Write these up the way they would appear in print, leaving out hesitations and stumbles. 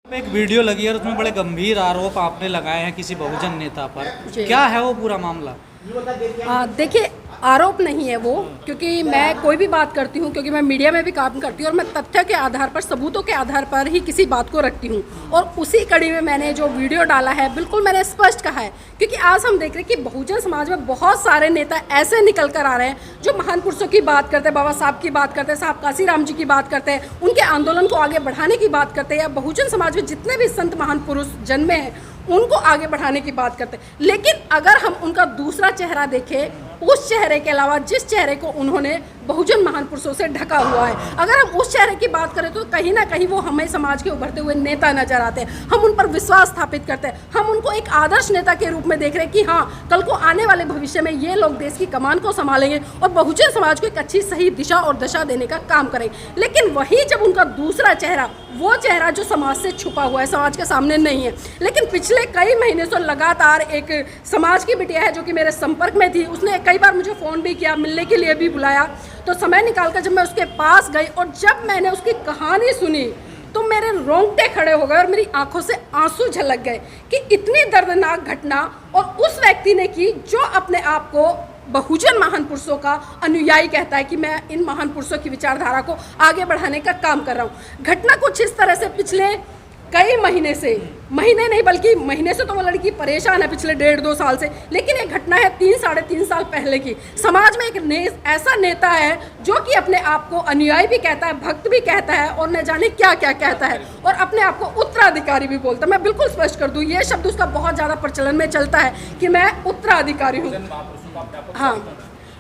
एक वीडियो लगी है और उसमें बड़े गंभीर आरोप आपने लगाए हैं किसी बहुजन नेता पर। क्या है वो पूरा मामला? देखिए, आरोप नहीं है वो, क्योंकि मैं कोई भी बात करती हूँ, क्योंकि मैं मीडिया में भी काम करती हूँ और मैं तथ्य के आधार पर, सबूतों के आधार पर ही किसी बात को रखती हूँ। और उसी कड़ी में मैंने जो वीडियो डाला है, बिल्कुल मैंने स्पष्ट कहा है, क्योंकि आज हम देख रहे हैं कि बहुजन समाज में बहुत सारे नेता ऐसे निकल कर आ रहे हैं जो महान पुरुषों की बात करते हैं, बाबा साहब की बात करते हैं, साहब काशीराम जी की बात करते हैं, उनके आंदोलन को आगे बढ़ाने की बात करते हैं, या बहुजन समाज में जितने भी संत महान पुरुष जन्मे हैं उनको आगे बढ़ाने की बात करते हैं। लेकिन अगर हम उनका दूसरा चेहरा देखें, उस चेहरे के अलावा जिस चेहरे को उन्होंने बहुजन महान पुरुषों से ढका हुआ है, अगर हम उस चेहरे की बात करें तो कहीं ना कहीं वो हमें समाज के उभरते हुए नेता नजर आते हैं। हम उन पर विश्वास स्थापित करते हैं, हम उनको एक आदर्श नेता के रूप में देख रहे हैं कि हाँ, कल को आने वाले भविष्य में ये लोग देश की कमान को संभालेंगे और बहुजन समाज को एक अच्छी सही दिशा और दशा देने का काम करेंगे। लेकिन वही जब उनका दूसरा चेहरा, वो चेहरा जो समाज से छुपा हुआ है, समाज के सामने नहीं है, लेकिन पिछले कई महीने से लगातार एक समाज की बिटिया है जो कि मेरे संपर्क में थी, उसने कई बार मुझे फ़ोन भी किया, मिलने के लिए भी बुलाया, तो समय निकालकर जब मैं उसके पास गई और जब मैंने उसकी कहानी सुनी तो मेरे रोंगटे खड़े हो गए और मेरी आंखों से आंसू झलक गए कि इतनी दर्दनाक घटना और उस व्यक्ति ने की जो अपने आप को बहुजन महान पुरुषों का अनुयायी कहता है कि मैं इन महान पुरुषों की विचारधारा को आगे बढ़ाने का काम कर रहा हूँ। घटना कुछ इस तरह से पिछले कई महीने से, महीने नहीं बल्कि महीने से तो वो लड़की परेशान है पिछले 1.5-2 साल से, लेकिन ये घटना है 3-3.5 साल पहले की। समाज में एक ऐसा नेता है जो कि अपने आप को अनुयायी भी कहता है, भक्त भी कहता है और न जाने क्या क्या कहता है, और अपने आप को उत्तराधिकारी भी बोलता है। मैं बिल्कुल स्पष्ट कर दूँ, ये शब्द उसका बहुत ज़्यादा प्रचलन में चलता है कि मैं उत्तराधिकारी हूँ। हाँ,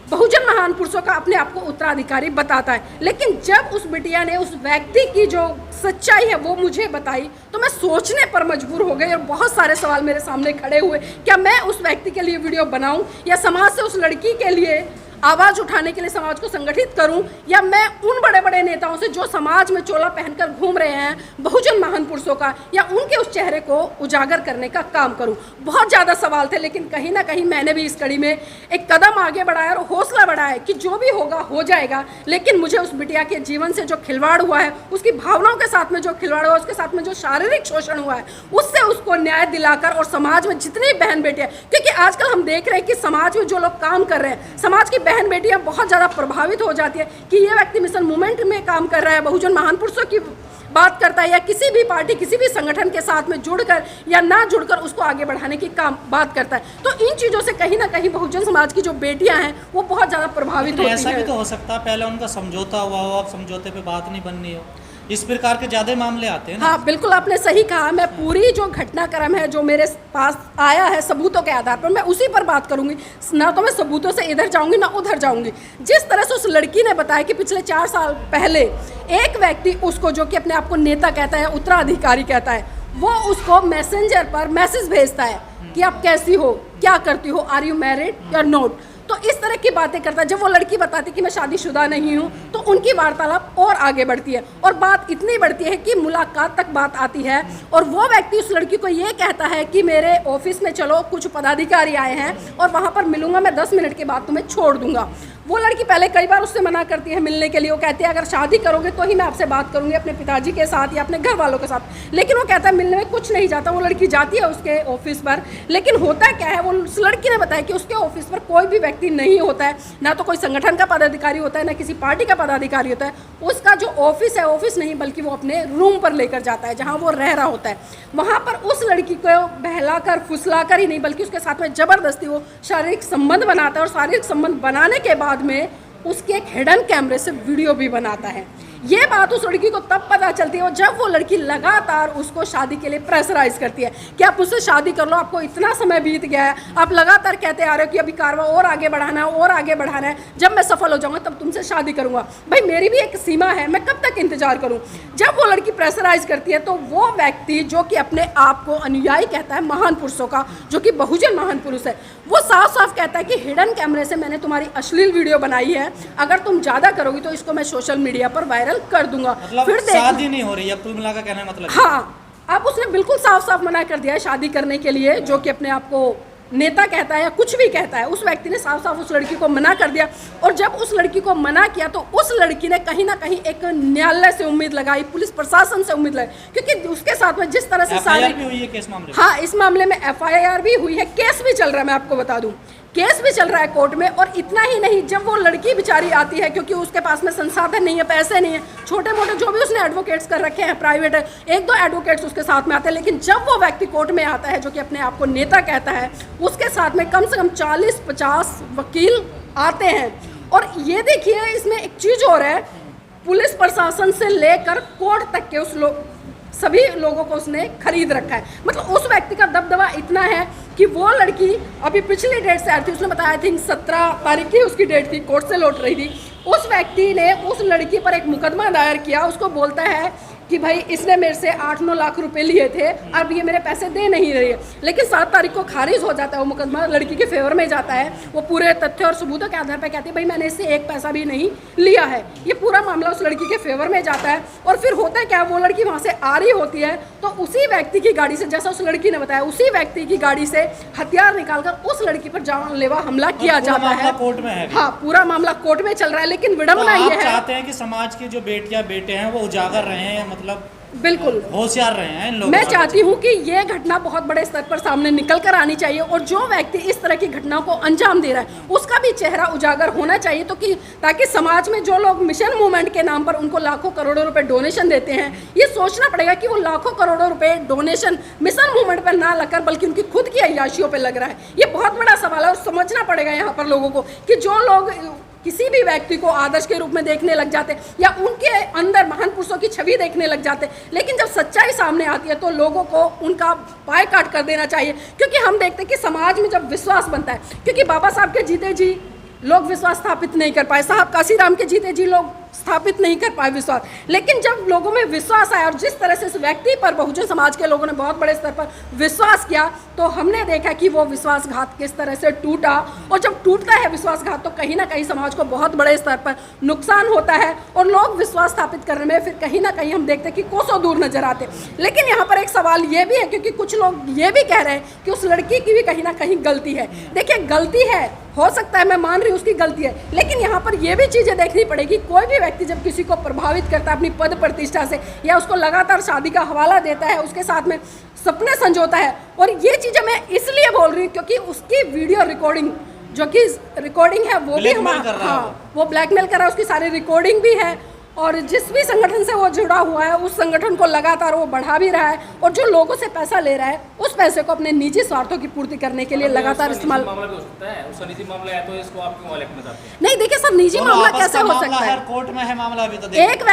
बहुजन महान पुरुषों का अपने आप को उत्तराधिकारी बताता है। लेकिन जब उस बिटिया ने उस व्यक्ति की जो सच्चाई है वो मुझे बताई तो मैं सोचने पर मजबूर हो गई और बहुत सारे सवाल मेरे सामने खड़े हुए। क्या मैं उस व्यक्ति के लिए वीडियो बनाऊं, या समाज से उस लड़की के लिए आवाज़ उठाने के लिए समाज को संगठित करूं, या मैं उन बड़े बड़े नेताओं से जो समाज में चोला पहनकर घूम रहे हैं बहुजन महान पुरुषों का, या उनके उस चेहरे को उजागर करने का काम करूं। बहुत ज़्यादा सवाल थे, लेकिन कहीं ना कहीं मैंने भी इस कड़ी में एक कदम आगे बढ़ाया और हौसला बढ़ाया कि जो भी होगा हो जाएगा। लेकिन मुझे उस बिटिया के जीवन से जो खिलवाड़ हुआ है, उसकी भावनाओं के साथ में जो खिलवाड़ हुआ है, उसके साथ में जो शारीरिक शोषण हुआ है, उससे उसको न्याय दिलाकर, और समाज में जितनी बहन बेटियां, क्योंकि आजकल हम देख रहे हैं कि समाज में जो लोग काम कर रहे हैं, समाज की बहन बेटियां बहुत ज़्यादा प्रभावित हो जाती है कि ये व्यक्ति मिशन मूवमेंट में काम कर रहा है, बहुजन महान पुरुषों की बात करता है, या किसी भी पार्टी, किसी भी संगठन के साथ में जुड़कर या ना जुड़कर उसको आगे बढ़ाने की बात करता है। तो इन चीज़ों से कहीं ना कहीं बहुजन समाज की जो बेटियां हैं वो बहुत ज़्यादा प्रभावित होती हैं। ऐसा भी तो हो सकता है पहले उनका समझौता हुआ हो, अब समझौते पे बात नहीं बननी हो, इस प्रकार के ज़्यादा मामले आते हैं ना? हाँ, बिल्कुल आपने सही कहा। मैं पूरी जो घटनाक्रम है जो मेरे पास आया है सबूतों के आधार पर, मैं उसी पर बात करूंगी। ना तो मैं सबूतों से इधर जाऊंगी ना उधर जाऊंगी। जिस तरह से उस लड़की ने बताया कि पिछले 4 साल पहले एक व्यक्ति उसको, जो कि अपने आप को नेता कहता है, उत्तराधिकारी कहता है, वो उसको मैसेंजर पर मैसेज भेजता है कि आप कैसी हो, क्या करती हो, आर यू मैरिड या नॉट। तो इस तरह की बातें करता है। जब वो लड़की बताती कि मैं शादीशुदा नहीं हूँ तो उनकी वार्तालाप और आगे बढ़ती है, और बात इतनी बढ़ती है कि मुलाकात तक बात आती है, और वो व्यक्ति उस लड़की को ये कहता है कि मेरे ऑफिस में चलो, कुछ पदाधिकारी आए हैं और वहाँ पर मिलूंगा, मैं 10 मिनट के बाद तुम्हें छोड़ दूंगा। वो लड़की पहले कई बार उससे मना करती है मिलने के लिए। वो कहती है अगर शादी करोगे तो ही मैं आपसे बात करूंगी, अपने पिताजी के साथ या अपने घर वालों के साथ। लेकिन वो कहता है मिलने में कुछ नहीं जाता। वो लड़की जाती है उसके ऑफिस पर, लेकिन होता क्या है, वो उस लड़की ने बताया कि उसके ऑफिस पर कोई भी व्यक्ति नहीं होता है, ना तो कोई संगठन का पदाधिकारी होता है, ना किसी पार्टी का पदाधिकारी होता है। उसका जो ऑफिस है, ऑफिस नहीं बल्कि वो अपने रूम पर लेकर जाता है जहाँ वो रह रहा होता है। वहाँ पर उस लड़की को बहलाकर फुसलाकर ही नहीं बल्कि उसके साथ में जबरदस्ती वो शारीरिक संबंध बनाता है, और शारीरिक संबंध बनाने के बाद में उसके एक हिडन कैमरे से वीडियो भी बनाता है। ये बात उस लड़की को तब पता चलती है जब वो लड़की लगातार उसको शादी के लिए प्रेशराइज करती है कि आप मुझसे शादी कर लो, आपको इतना समय बीत गया है, आप लगातार कहते आ रहे हो कि अभी कारवा और आगे बढ़ाना है और आगे बढ़ाना है, जब मैं सफल हो जाऊंगा तब तुमसे शादी करूंगा। भाई मेरी भी एक सीमा है, मैं कब तक इंतजार करूं। जब वो लड़की प्रेशराइज करती है तो वो व्यक्ति जो कि अपने आप को अनुयायी कहता है महान पुरुषों का, जो कि बहुजन महान पुरुष है, वो साफ साफ कहता है कि हिडन कैमरे से मैंने तुम्हारी अश्लील वीडियो बनाई है, अगर तुम ज़्यादा करोगी तो इसको मैं सोशल मीडिया पर वायरल कर दूंगा। मतलब फिर शादी नहीं हो रही अब कुल मिला का कहने का मतलब? हाँ, अब उसने बिल्कुल साफ साफ मना कर दिया है शादी करने के लिए, जो कि अपने आप को नेता कहता है या कुछ भी कहता है, उस व्यक्ति ने साफ साफ उस लड़की को मना कर दिया। और जब उस लड़की को मना किया तो उस लड़की ने कहीं ना कहीं एक न्यायालय से उम्मीद लगाई, पुलिस प्रशासन से उम्मीद लगाई, क्योंकि उसके साथ में जिस तरह से FIR भी हुई है केस मामले में। हाँ, इस मामले में FIR भी हुई है, केस भी चल रहा है, मैं आपको बता दूं केस भी चल रहा है कोर्ट में। और इतना ही नहीं, जब वो लड़की बेचारी आती है, क्योंकि उसके पास में संसाधन नहीं है, पैसे नहीं है, छोटे मोटे जो भी उसने एडवोकेट्स कर रखे हैं प्राइवेट, एक दो एडवोकेट्स उसके साथ में आते हैं, लेकिन जब वो व्यक्ति कोर्ट में आता है जो कि अपने आप को नेता कहता है, उसके साथ में कम से कम 40-50 वकील आते हैं। और ये देखिए, इसमें एक चीज़ और है, पुलिस प्रशासन से लेकर कोर्ट तक के सभी लोगों को उसने खरीद रखा है। मतलब उस व्यक्ति का दबदबा इतना है कि वो लड़की अभी पिछली डेट से आई थी, उसने बताया, आई थिंक 17 तारीख की उसकी डेट थी, कोर्ट से लौट रही थी। उस व्यक्ति ने उस लड़की पर एक मुकदमा दायर किया, उसको बोलता है कि भाई इसने मेरे से 8-9 लाख रुपए लिए थे, अब ये मेरे पैसे दे नहीं रही है। लेकिन 7 तारीख को खारिज हो जाता है वो मुकदमा, लड़की के फेवर में जाता है। वो पूरे तथ्य और सबूतों के आधार पर कहती है भाई मैंने इससे एक पैसा भी नहीं लिया है। ये पूरा मामला उस लड़की के फेवर में जाता है। और फिर होता है क्या, वो लड़की वहाँ से आ रही होती है तो उसी व्यक्ति की गाड़ी से, जैसा उस लड़की ने बताया, उसी व्यक्ति की गाड़ी से हथियार निकालकर उस लड़की पर जानलेवा हमला किया जाता है। कोर्ट में है। हाँ, पूरा मामला कोर्ट में चल रहा है। लेकिन विडंबना ये है, चाहते हैं कि समाज के जो बेटियां बेटे हैं वो उजागर रहे हैं, मतलब बिल्कुल होशियार रहे हैं इन लोगों। मैं चाहती हूँ कि ये घटना बहुत बड़े स्तर पर सामने निकल कर आनी चाहिए, और जो व्यक्ति इस तरह की घटनाओं को अंजाम दे रहा है उसका भी चेहरा उजागर होना चाहिए, तो कि ताकि समाज में जो लोग मिशन मूवमेंट के नाम पर उनको लाखों करोड़ों रुपए डोनेशन देते हैं, ये सोचना पड़ेगा कि वो लाखों करोड़ों रुपए डोनेशन मिशन मूवमेंट पर ना लगकर बल्कि उनकी खुद की अय्याशियों पर लग रहा है। ये बहुत बड़ा सवाल है, और समझना पड़ेगा यहाँ पर लोगों को कि जो लोग किसी भी व्यक्ति को आदर्श के रूप में देखने लग जाते या उनके अंदर महान पुरुषों की छवि देखने लग जाते, लेकिन जब सच्चाई सामने आती है तो लोगों को उनका पाय काट कर देना चाहिए। क्योंकि हम देखते हैं कि समाज में जब विश्वास बनता है, क्योंकि बाबा साहब के जीते जी लोग विश्वास स्थापित नहीं कर पाए, साहब काशीराम के जीते जी लोग स्थापित नहीं कर पाए विश्वास, लेकिन जब लोगों में विश्वास आया और जिस तरह से इस व्यक्ति पर बहुजन समाज के लोगों ने बहुत बड़े स्तर पर विश्वास किया, तो हमने देखा कि वो विश्वासघात किस तरह से टूटा। और जब टूटता है विश्वासघात तो कहीं ना कहीं समाज को बहुत बड़े स्तर पर नुकसान होता है, और लोग विश्वास स्थापित करने में फिर कहीं ना कहीं हम देखते हैं कि कोसों दूर नजर आते। लेकिन यहाँ पर एक सवाल ये भी है, क्योंकि कुछ लोग ये भी कह रहे हैं कि उस लड़की की भी कहीं ना कहीं गलती है। देखिए, गलती है, हो सकता है, मैं मान रही हूँ उसकी गलती है, लेकिन यहाँ पर यह भी चीज़ें देखनी पड़ेगी। कोई भी व्यक्ति जब किसी को प्रभावित करता है अपनी पद प्रतिष्ठा से, या उसको लगातार शादी का हवाला देता है, उसके साथ में सपने संजोता है, और ये चीज़ें मैं इसलिए बोल रही हूँ क्योंकि उसकी वीडियो रिकॉर्डिंग जो कि रिकॉर्डिंग है वो भी वो ब्लैकमेल कर रहा है, उसकी सारी रिकॉर्डिंग भी है, और जिस भी संगठन से वो जुड़ा हुआ है उस संगठन को लगातार वो बढ़ा भी रहा है, और जो लोगों से पैसा ले रहा है उस पैसे को अपने निजी स्वार्थों की पूर्ति करने के लिए लगातार इस्तेमाल। नहीं, देखिए सर, निजी मामला कैसे हो सकता है? कोर्ट में है मामला अभी तो। एक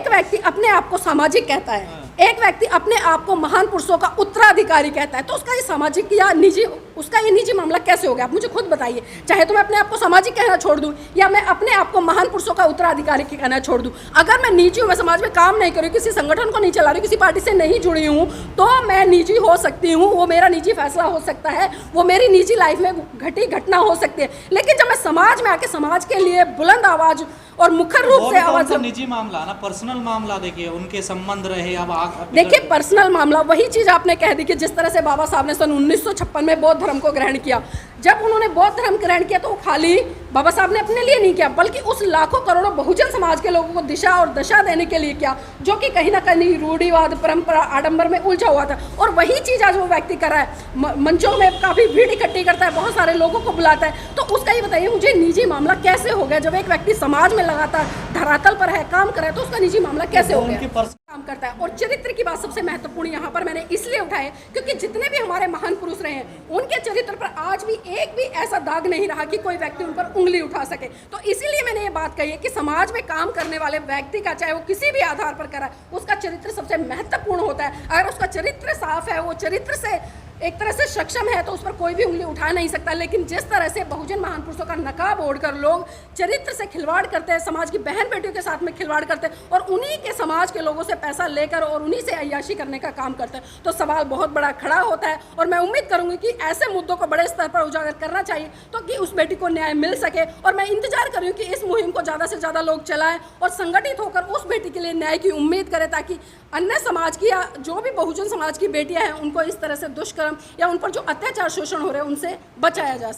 व्यक्ति अपने आप को सामाजिक कहता है, एक व्यक्ति अपने आप को महान पुरुषों का उत्तराधिकारी कहता है, तो उसका ये सामाजिक या निजी, उसका ये निजी मामला कैसे हो गया? आप मुझे खुद बताइए। चाहे तो मैं अपने आप को सामाजिक कहना छोड़ दूं, या मैं अपने आप को महान पुरुषों का उत्तराधिकारी कहना छोड़ दूं। अगर मैं निजी हूं, मैं समाज में काम नहीं कर रही हूं, किसी संगठन को नहीं चला रही हूं, किसी पार्टी से नहीं जुड़ी हूं, तो मैं निजी हो सकती हूं, वो मेरा निजी फैसला हो सकता है, वो मेरी निजी लाइफ में घटी घटना हो सकती है। लेकिन जब मैं समाज में आके समाज के लिए बुलंद आवाज और मुखर रूप से आवाज, निजी मामला ना, पर्सनल मामला, देखिए उनके संबंध रहे। अब देखिए, पर्सनल मामला, वही चीज आपने कह दी कि जिस तरह से बाबा साहब ने सन 1956 में बौद्ध धर्म को ग्रहण किया। जब उन्होंने बौद्ध धर्म ग्रहण किया तो खाली बाबा साहब ने अपने लिए नहीं किया, बल्कि उस लाखों करोड़ों बहुजन समाज के लोगों को दिशा और दशा देने के लिए किया, जो कि कहीं ना कहीं रूढ़िवाद, परंपरा, आडंबर में उलझा हुआ था। और वही चीज आज वो व्यक्ति कर रहा है, मंचों में काफी भीड़ इकट्ठी करता है, बहुत सारे लोगों को बुलाता है। तो उसका ये बताइए मुझे, निजी मामला कैसे हो गया? जब एक व्यक्ति समाज में लगातार धरातल पर है, काम कर रहा है, तो उसका निजी मामला कैसे हो गया? काम करता है। और चरित्र की बात सबसे महत्वपूर्ण यहाँ पर मैंने इसलिए उठाए क्योंकि जितने भी हमारे महान पुरुष रहे हैं, उनके चरित्र पर आज भी एक भी ऐसा दाग नहीं रहा कि कोई व्यक्ति उन पर उंगली उठा सके। तो इसीलिए मैंने ये बात कही है कि समाज में काम करने वाले व्यक्ति का, चाहे वो किसी भी आधार पर करा, उसका चरित्र सबसे महत्वपूर्ण होता है। अगर उसका चरित्र साफ है, वो चरित्र से एक तरह से सक्षम है, तो उस पर कोई भी उंगली उठा नहीं सकता। लेकिन जिस तरह से बहुजन महान पुरुषों का नकाब ओढ़कर लोग चरित्र से खिलवाड़ करते हैं, समाज की बहन बेटियों के साथ में खिलवाड़ करते हैं, और उन्हीं के समाज के लोगों से पैसा लेकर और उन्हीं से अय्याशी करने का काम करते हैं, तो सवाल बहुत बड़ा खड़ा होता है। और मैं उम्मीद करूंगी कि ऐसे मुद्दों को बड़े स्तर पर उजागर करना चाहिए, तो कि उस बेटी को न्याय मिल सके। और मैं इंतजार कर रही हूँ कि इस मुहिम को ज़्यादा से ज़्यादा लोग चलाएं और संगठित होकर उस बेटी के लिए न्याय की उम्मीद करें, ताकि अन्य समाज की या जो भी बहुजन समाज की बेटियां हैं उनको इस तरह से दुष्कर्म दुष्कर्म या उन पर जो अत्याचार शोषण हो रहे हैं उनसे बचाया जा सके।